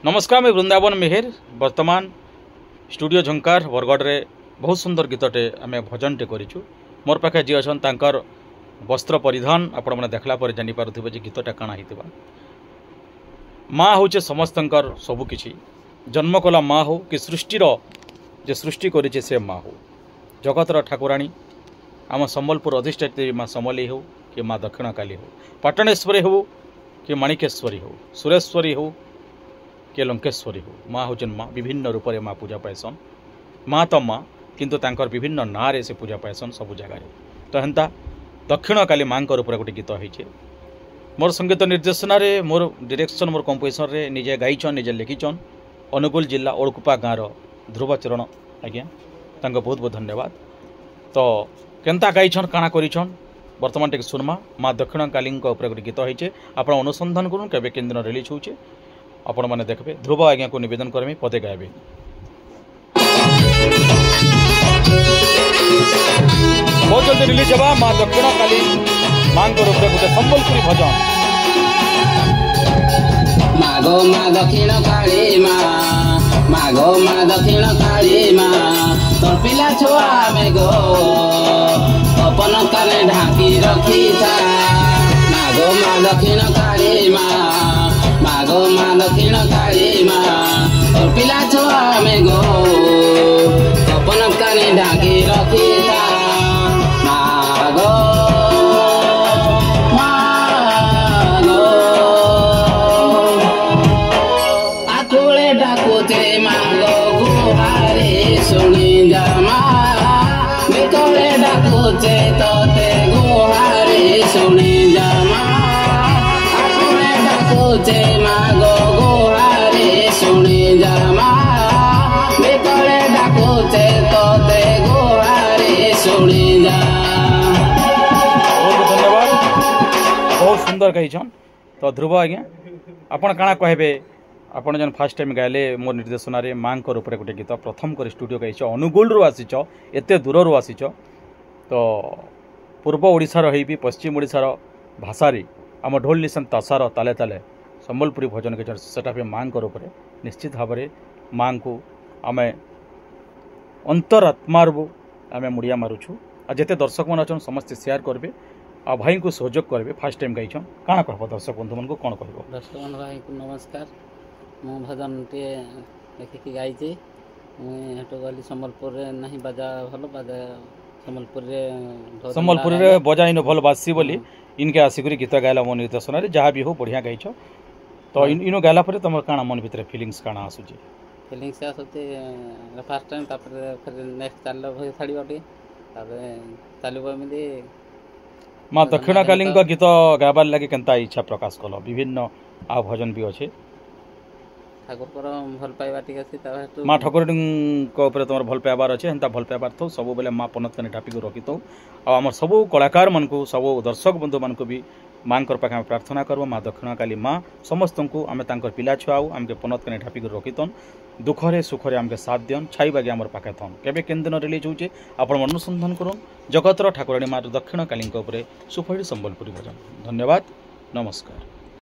नमस्कार मैं वृंदावन मेहर वर्तमान स्टूडियो झंकार बरगढ़ रे बहुत सुंदर गीतटे आम भजनटे करूँ मोर पाखे जी अच्छा तांकर वस्त्र परिधान आपण मैंने देखला पर जानी पारुथिबे जे गीतटा काना हितबा। माँ हूँ समस्तंकर सबुकिछि जन्म कला माँ हो कि सृष्टिर जे सृष्टि करिछे से माँ हो जगतर ठाकुराणी आम सम्बलपुर अधिष्ठात्री माँ समली हो कि माँ दक्षिण काली हो पाटणेश्वरी हो कि माणिकेश्वरी हो सुरेश्वरी हो कि लंकेश्वरी हो माँ हूँ माँ विभिन्न रूप में माँ पूजा पाएसन माँ तो माँ किंतु तांकर विभिन्न ना रे से पूजा पाएसन सबु जगार तो हेन्ता दक्षिण काली माँ रूप गोटे गीत होइछे मोर संगीत निर्देशन रे मोर डायरेक्शन मोर कंपोजिशन रे निजे गाइछन निजे लिखिछन अनुगुल जिला ओड़कुपा गाँव ध्रुवचरण आज्ञा तांको बहुत बहुत धन्यवाद। तो केनता गाइछन काना करिछन वर्तमान टिके सुनमा माँ दक्षिण काली गोटे गीत होइछे आपण अनुसंधान करूँ केबे केन दिन रिलीज होउछे आपण माने देखबे। ध्रुव आज्ञा को निवेदन करमी पदे गायबे। बहुत जल्दी रिलीज होगा माँ दक्षिण काली माँ को रूप गोटे संबलपुरी भजन। मागो माँ दक्षिण काली मागो माँ दक्षिण काली तोर पिला छुआ में गो अपन काने ढाकी रखी था मागो माँ दक्षिण काली मागो माँ दक्षिण काली तोर पिला छुआ में गो अपन काने ढाकी रखी था मागो मागो आकुले डाकुते मागो गुहारे सुनी जामा बिकोले डाकुते तोते गुहारे सुनी जामा आकुले डाकुते मागो गुहारे सुनी जामा बिकोले डाकुते तोते गुहारे सुनी जा। बहुत धन्यवाद बहुत सुंदर कहीछन। तो ध्रुव आज्ञा आपण काना कहबे आपण जन फर्स्ट टाइम गायले मोर निर्देशन रे माँ रूप गोटे गीत प्रथम कर स्टूडियो गाइछ अनुगुल रु आसीच एते दूर रु आसीच तो पूर्व ओडिशार होई भी पश्चिम ओडिशार भाषा आम ढोल निशान तासार ताले ताले संबलपुरी भजन के सेटा पे माँ रूप निश्चित भाव में माँ को आम अंतरात्मा आम मुड़िया मारुछु आ जिते दर्शक मन अच्छा समस्ते शेयर करेंगे आ भाई को सहयोग करेंगे फर्स्ट टाइम गाइछन काना कहब दर्शक बंधु मन को कौन कहब। दर्शक बंधु भाई को नमस्कार मु भजन टे लिखिकी गाइचे मुझे गली सम्बलपुर नहीं बाजा भल बाजा सम्बलपुर रे बजा इन भल बासी बोली इनके आसिक गीत गायला मो निर्देशन रे जहाँ भी हो बढ़िया गाइछ तो इनो गायला पर तुम काना मन भीतर फीलिंग्स काना आसुची फीलिंग्स आसुची फर्स्ट टाइम तापर फिर नेक्स्ट चल भई छाड़ी बटे तापर चालू एमती माँ दक्षिण काली गीत गाबार लगे केनता इच्छा प्रकाश कल विभिन्न आ भजन भी अच्छे ठाकुर भल पाइबा टी माँ ठाकुर तुम भल पाइबार अच्छे हेन्ता भल पाइबार थो सब बेले माँ पनत कने ढापिक रखी थो आम सबू कलाकार मन को सब दर्शक बंधु मान को भी माँ पाखे आम प्रार्थना करब माँ दक्षिण काली माँ समस्त को आम तांकर पिला छुआऊ आमके पनत कने ढापिक रखिथन दुखरे सुखरे आमके साथ दियन छाईबागे आमर पाखे थन केबे केन दिन रिलीज होचे आपण अनुसंधान करूँ जगतर ठाकुराणी माँ दक्षिण काली सुफड़ी संबलपुरी भजन। धन्यवाद नमस्कार।